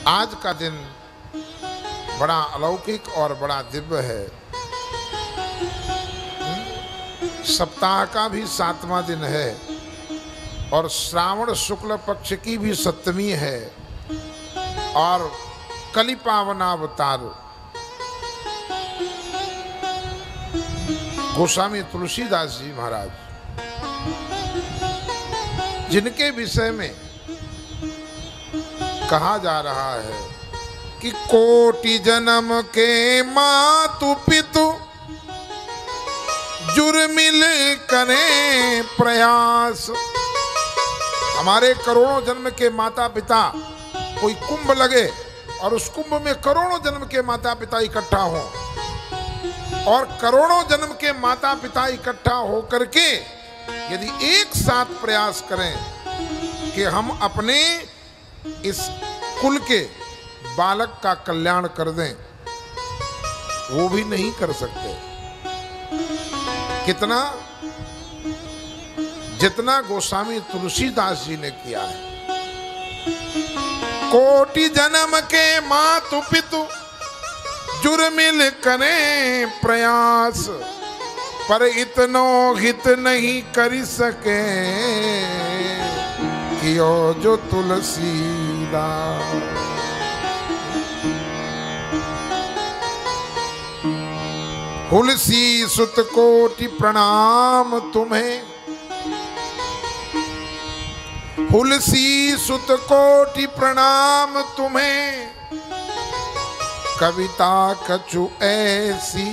आज का दिन बड़ा अलौकिक और बड़ा दिव्य है। सप्ताह का भी 7वां दिन है और श्रावण शुक्ल पक्ष की भी 7वीं है और कलि पावनावतार गोस्वामी तुलसीदास जी महाराज, जिनके विषय में कहा जा रहा है कि कोटि जन्म के मातु पितु जुर्मिल करें प्रयास। हमारे करोड़ों जन्म के माता पिता, कोई कुंभ लगे और उस कुंभ में करोड़ों जन्म के माता पिता इकट्ठा हों और करोड़ों जन्म के माता पिता इकट्ठा होकर के यदि एक साथ प्रयास करें कि हम अपने इस कुल के बालक का कल्याण कर दें, वो भी नहीं कर सकते। कितना, जितना गोस्वामी तुलसीदास जी ने किया है। कोटि जन्म के मातु पितु जुर्मिल करें प्रयास, पर इतनो हित नहीं कर सके कियो जो तुलसीदास। तुलसी सुत कोटि प्रणाम तुम्हें, तुलसी सुत कोटि प्रणाम तुम्हें, कविता कछु ऐसी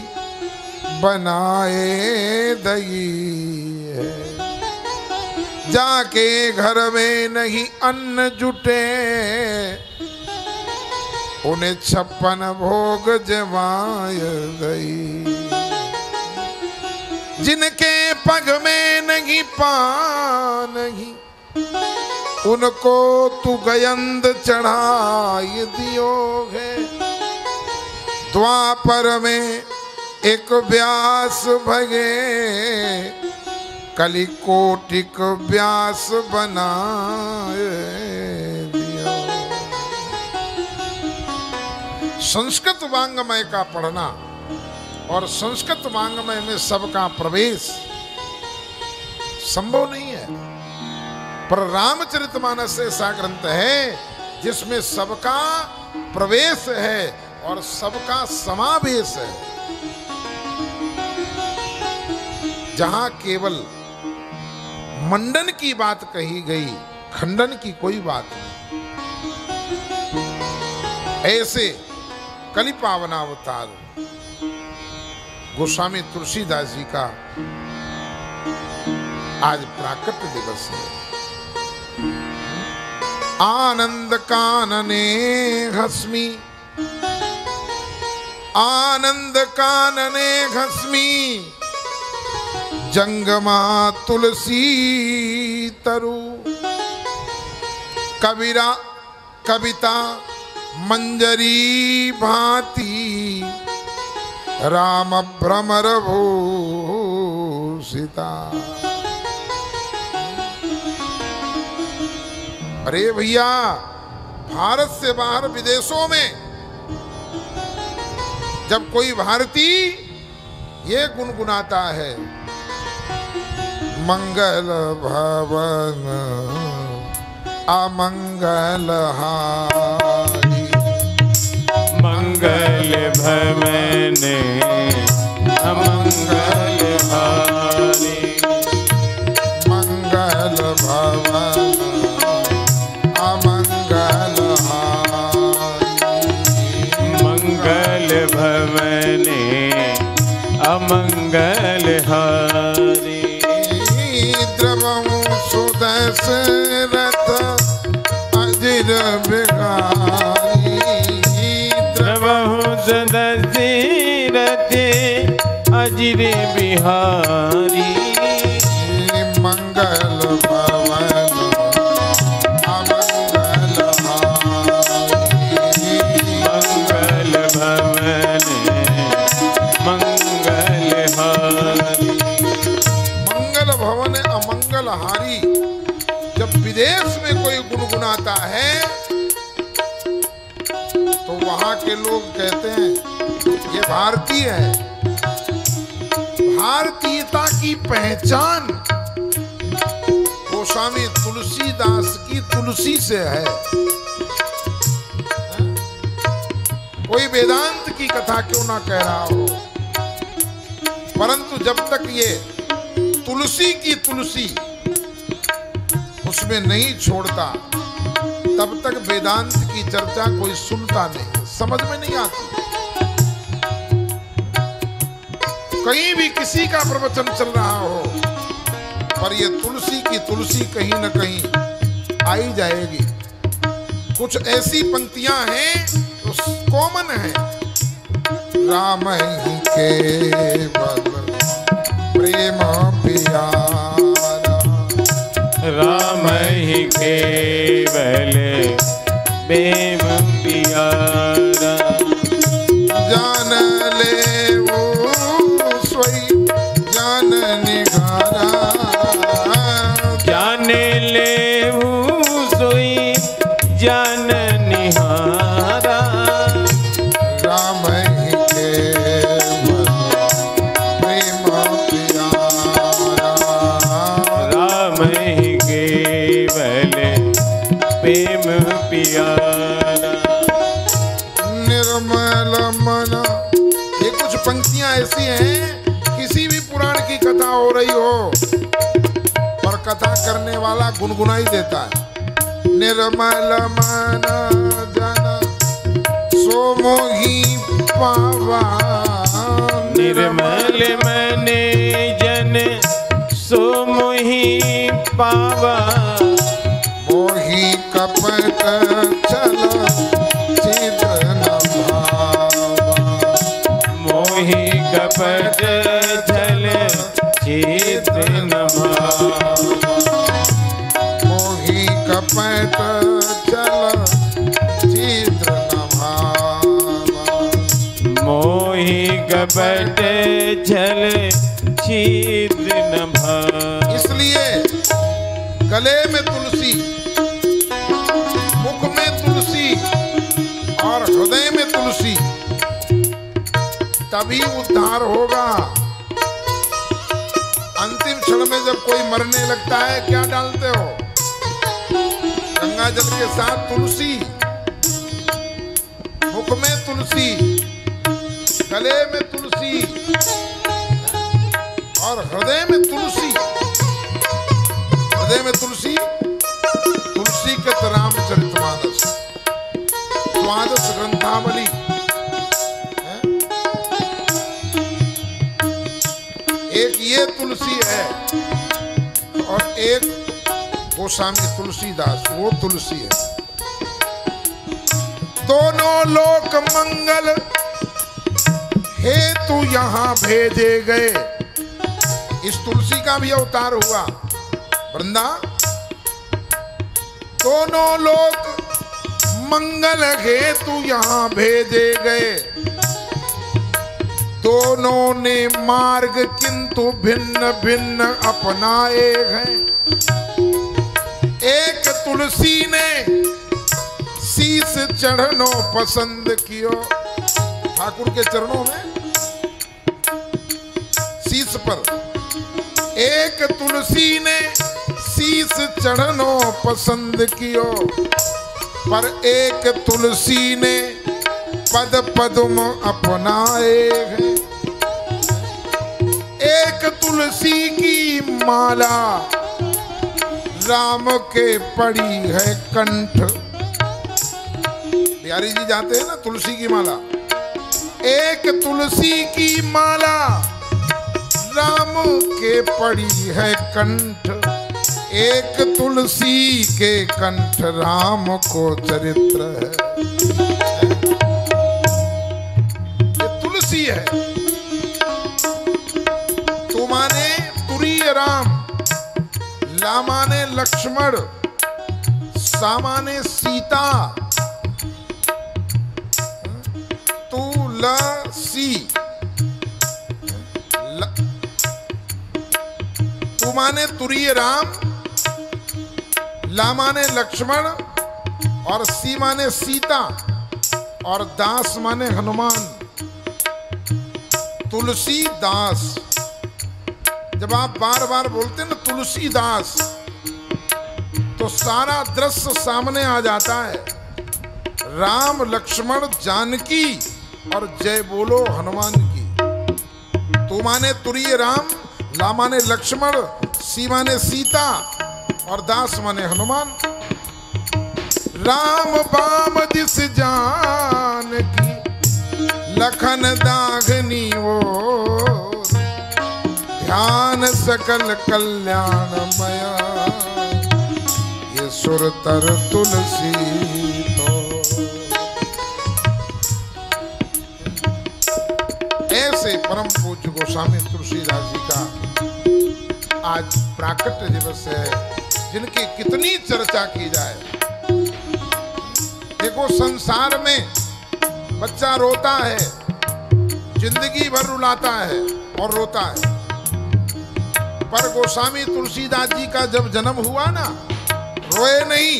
बनाए दई है। जाके घर में नहीं अन्न जुटे, उन्हें 56 भोग जमाय गई। जिनके पग में नहीं पान नहीं, उनको तू गयंद चढ़ाई दियो है। द्वापर में एक व्यास भगे, कलि कोटिक व्यास बनाए दियो। संस्कृत वांग्मय का पढ़ना और संस्कृत वांग्मय में सबका प्रवेश संभव नहीं है, पर रामचरितमानस ऐसा ग्रंथ है जिसमें सबका प्रवेश है और सबका समावेश है। जहां केवल मंडन की बात कही गई, खंडन की कोई बात नहीं। ऐसे कलि पावनावतार गोस्वामी तुलसीदास जी का आज प्राकट्य दिवस है। आनंद कानने हस्मी, आनंद कानने हस्मी, जंगमा तुलसी तरु। कबीरा कविता मंजरी भांति, राम भ्रमर भूषिता। अरे भैया, भारत से बाहर विदेशों में जब कोई भारतीय ये गुनगुनाता है, मंगल भवन अमंगल हारी, मंगल भवन अमंगल हारी, मंगल भवन अमंगल हारी, मंगल भवन अमंगल हारी। द्रवहु सुदशरथ अजिर बिहारी, द्रवहु सुदशरथ अजिर बिहारी। मंगल भवन अमंगल हारी, मंगल भवन मंगल हारी। मंगल भवन अमंगल हारी। जब विदेश में कोई गुनगुनाता है तो वहां के लोग कहते हैं ये भारतीय है। भारतीयता की पहचान गोस्वामी तुलसीदास की तुलसी से है। कोई वेदांत की कथा क्यों ना कह रहा हो, परंतु जब तक ये तुलसी की तुलसी उसमें नहीं छोड़ता तब तक वेदांत की चर्चा कोई सुनता नहीं, समझ में नहीं आती। कहीं भी किसी का प्रवचन चल रहा हो पर ये तुलसी की तुलसी कहीं न कहीं आई जाएगी। कुछ ऐसी पंक्तियां हैं जो कॉमन है। राम ही केवल प्रेम प्यारा, राम ही केवल प्रेम प्यारा, जान ले वो सोई जान निगारा, जान ले सोई जान निहारा, राम ही केवल प्रेम प्यारा, राम ही केवल प्रेम प्यारा। निर्मल मन। ये कुछ पंक्तियां ऐसी हैं, किसी भी पुराण की कथा हो रही हो पर कथा करने वाला गुनगुनाई देता है। निर्मल मन जन सो मोहि पावा, निर्मल मन जन सो मोहि पावा, मोहि कपट चल चित न भावा, मोहि कपट छल चित न भावा, मोहि कपट चल चित न भावा, मोहि कपट छल चित न भावा। इसलिए गले में तुलसी, मुख में तुलसी और हृदय में तुलसी, तभी उद्धार होगा। अंतिम क्षण में जब कोई मरने लगता है क्या डालते हो? गंगा जल के साथ तुलसी, मुख में तुलसी, गले में तुलसी और हृदय में तुलसी। हृदय में तुलसी, तुलसी के रामचरितमानस, द्वादश ग्रंथावली है? एक ये तुलसी है और एक गोस्वामी तुलसीदास, वो तुलसी है। दोनों लोक मंगल हेतु यहाँ भेजे गए। इस तुलसी का भी अवतार हुआ वृंदा। दोनों लोग मंगल हेतु यहाँ भेजे गए, दोनों ने मार्ग किंतु भिन्न भिन्न अपनाए हैं। एक तुलसी ने शीश चढ़नो पसंद कियो, ठाकुर के चरणों में शीश पर। एक तुलसी ने शीश चढ़नो पसंद कियो, पर एक तुलसी ने पद पद्म अपनाए हैं। एक तुलसी की माला राम के पड़ी है कंठ। बिहारी जी जानते हैं ना तुलसी की माला। एक तुलसी की माला राम के पड़ी है कंठ, एक तुलसी के कंठ राम को चरित्र है। ये तुलसी है। तू माने तुरीय राम, ला माने लक्ष्मण, सा माने सीता, तुलसी। तू माने तुरीय राम, ला माने लक्ष्मण और सी माने सीता। और दास माने हनुमान। तुलसीदास, जब आप बार बार बोलते हैं ना तुलसीदास, तो सारा दृश्य सामने आ जाता है। राम लक्ष्मण जानकी और जय बोलो हनुमान की। तू माने तुरीय राम, ला माने लक्ष्मण, सी माने सीता और दास माने हनुमान। राम बाम जिस जानकी लखन दाघनी वो, ध्यान सकल कल्याणमय ये सुर तर तुलसी तो। ऐसे परम पूज्य गोस्वामी तुलसीदास जी का आज प्राकट्य दिवस है, जिनकी कितनी चर्चा की जाए। देखो संसार में बच्चा रोता है, जिंदगी भर रुलाता है और रोता है, पर गोस्वामी तुलसीदास जी का जब जन्म हुआ ना, रोए नहीं।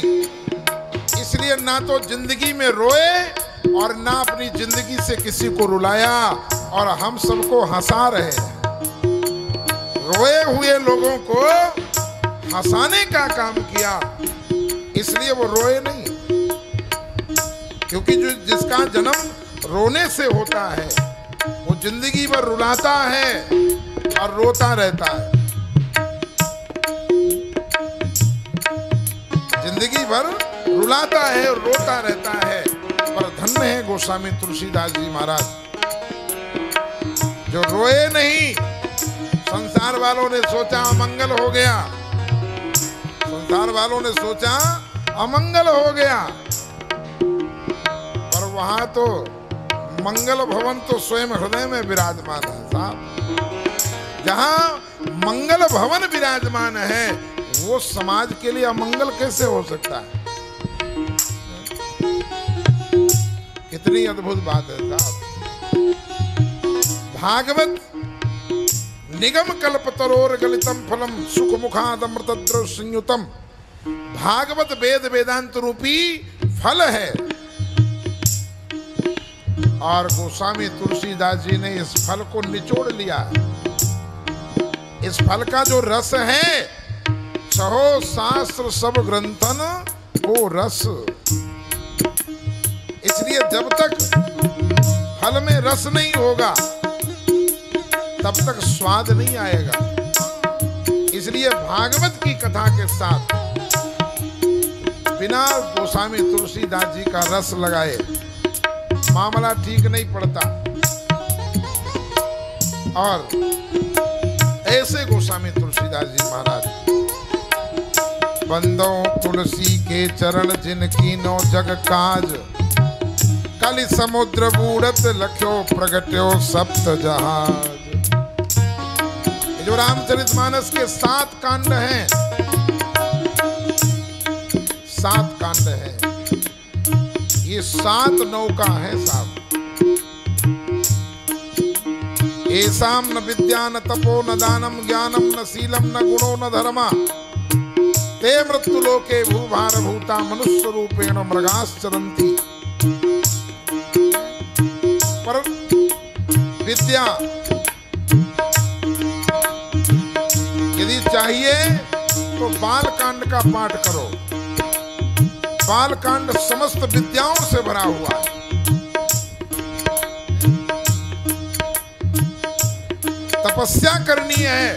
इसलिए ना तो जिंदगी में रोए और ना अपनी जिंदगी से किसी को रुलाया, और हम सबको हंसा रहे हैं। रोए हुए लोगों को हंसाने का काम किया, इसलिए वो रोए नहीं। क्योंकि जो जिसका जन्म रोने से होता है, वो जिंदगी भर रुलाता है और रोता रहता है। जिंदगी भर रुलाता है और रोता रहता है। पर धन्य है गोस्वामी तुलसीदास जी महाराज, जो रोए नहीं। संसार वालों ने सोचा अमंगल हो गया, संसार वालों ने सोचा अमंगल हो गया, पर वहां तो मंगल भवन तो स्वयं हृदय में विराजमान है साहब। जहां मंगल भवन विराजमान है, वो समाज के लिए अमंगल कैसे हो सकता है? कितनी अद्भुत बात है साहब। भागवत निगम कल्पतरोर गलितम फलम सुख मुखाद अमृतद्रव संयुतम। भागवत वेद वेदांत रूपी फल है, और गोस्वामी तुलसीदास जी ने इस फल को निचोड़ लिया। इस फल का जो रस है, सहो शास्त्र सब ग्रंथन वो रस। इसलिए जब तक फल में रस नहीं होगा, तब तक स्वाद नहीं आएगा। इसलिए भागवत की कथा के साथ बिना गोस्वामी तुलसीदास जी का रस लगाए मामला ठीक नहीं पड़ता। और ऐसे गोस्वामी तुलसीदास जी महाराज, बंदो तुलसी के चरण जिनकी नो जग काज, कलि समुद्र बूढ़त लख्यो प्रगट्यो सप्त जहाज। जो रामचरितमानस के 7 कांड हैं, 7 कांड हैं, ये 7 नौका है साहब। एसाम न विद्या न तपो न दानम ज्ञानम न शीलम न गुणो न धर्मा, ते मृत्यु लोके भूभार भूता मनुष्य रूपेण मृगाश्चरन्ति। पर विद्या यदि चाहिए तो बालकांड का पाठ करो। बालकांड समस्त विद्याओं से भरा हुआ है। तपस्या करनी है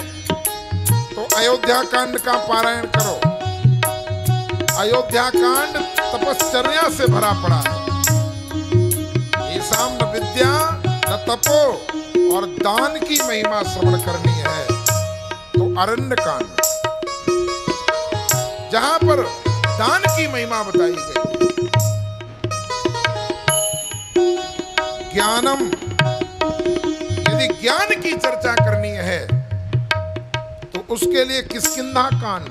तो अयोध्या कांड का पारायण करो। अयोध्या कांड तपश्चर्या से भरा पड़ा है। ऐसा न विद्या न तपो, और दान की महिमा श्रवण करनी है तो अरण्य कांड, जहां पर दान की महिमा बताई गई। ज्ञानम, यदि ज्ञान की चर्चा करनी है तो उसके लिए किष्किंधा कांड,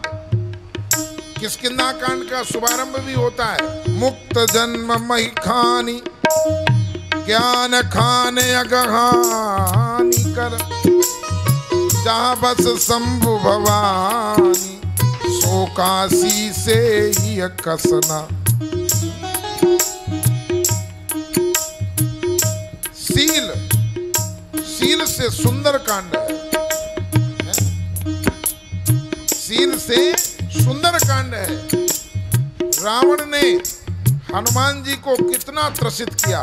किष्किंधा कांड का शुभारंभ भी होता है। मुक्त जन्म मही खानी, ज्ञान खाने अगहानी कर, जहाँ बस शंभु भवानी, सो काशी से ही कसना। सील से सुंदर कांड है, सील से सुंदर कांड है। रावण ने हनुमान जी को कितना त्रसित किया,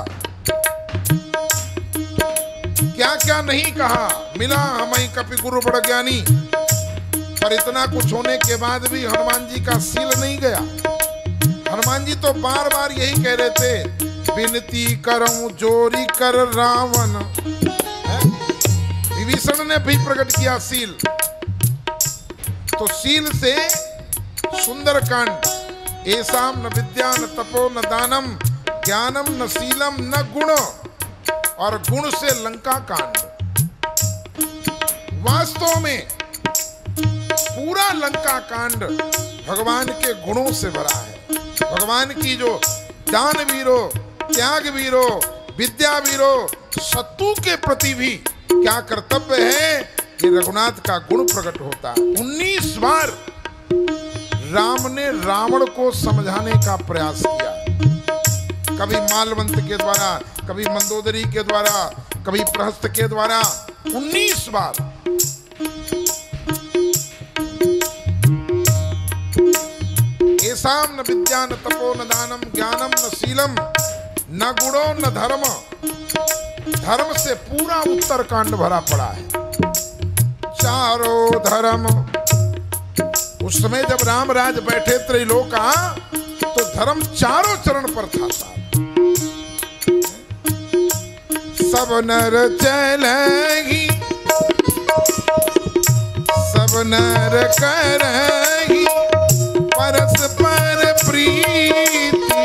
क्या क्या नहीं कहा, मिला हमें कपि गुरु बड़ ज्ञानी, पर इतना कुछ होने के बाद भी हनुमान जी का सील नहीं गया। हनुमान जी तो बार बार यही कह रहे थे, विनती करऊं जोरी कर रावण। विभीषण ने भी प्रकट किया सील। तो सील से सुंदर कांड, ऐसाम न विद्या न तपो न दानम ज्ञानम न सीलम न गुण, और गुण से लंका कांड। वास्तव में पूरा लंका कांड भगवान के गुणों से भरा है। भगवान की जो दान वीरों, त्याग वीरों, विद्या वीरों, शत्रु के प्रति भी क्या कर्तव्य है, ये रघुनाथ का गुण प्रकट होता है। 19 बार राम ने रावण को समझाने का प्रयास किया, कभी मालवंत के द्वारा, कभी मंदोदरी के द्वारा, कभी प्रहस्त के द्वारा, 19 बार। ऐसाम न विद्या न तपो न दानम ज्ञानम न सीलम न गुणो न धर्म। धर्म से पूरा उत्तर कांड भरा पड़ा है, चारों धर्म। उस समय जब रामराज बैठे त्रैलोका, तो धर्म चारों चरण पर था। सब नर चलहि, सब नर करहि परस्पर प्रीति।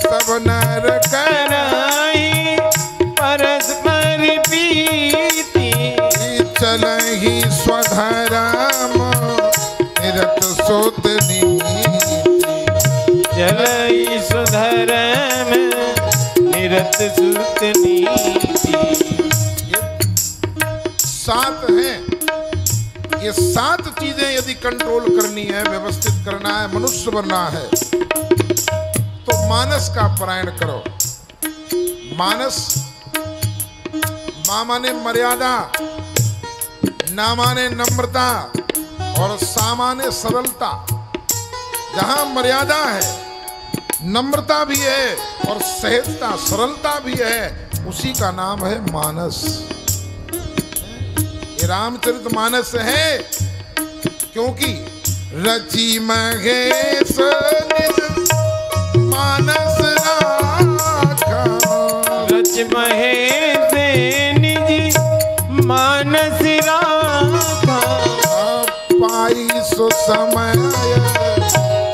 सब नर करहि परस्पर प्रीति, चलहि स्वधर्म निरत सुत नीति। चलहि स्वधर्म निरत सुत नीति। सात हैं, ये 7 चीजें यदि कंट्रोल करनी है, व्यवस्थित करना है, मनुष्य बनना है, तो मानस का पारायण करो। मानस मा माने मर्यादा, ना माने नम्रता, और सा माने सरलता। जहां मर्यादा है, नम्रता भी है, और सहजता, सरलता भी है, उसी का नाम है मानस। रामचरितमानस है, क्योंकि रचि महेश मानस राखा। रच महेश निज मानस राखा। पाई सो समय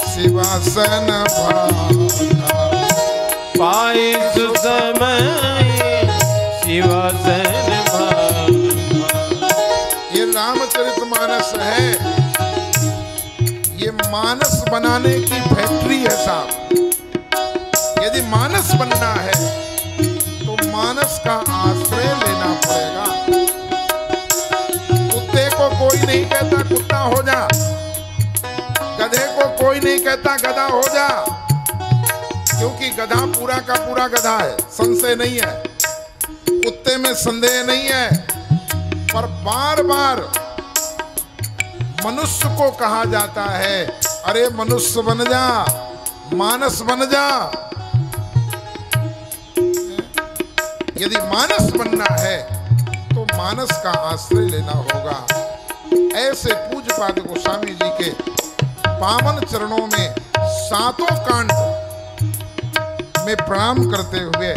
शिवासन भाखा। पाई सो समय शिवासन भाखा। ये रामचरितमानस है, ये मानस बनाने की फैक्ट्री है साहब। यदि मानस बनना है, तो मानस का आश्रय लेना पड़ेगा। कुत्ते को कोई नहीं कहता कुत्ता हो जा, गधे को कोई नहीं कहता गधा हो जा, क्योंकि गधा पूरा का पूरा गधा है, संशय नहीं है। कुत्ते में संदेह नहीं है, पर बार बार मनुष्य को कहा जाता है, अरे मनुष्य बन जा, मानस बन जा। यदि मानस बनना है, तो मानस का आश्रय लेना होगा। ऐसे पूज्यपाद गोस्वामी जी के पावन चरणों में 7 कांड में प्रणाम करते हुए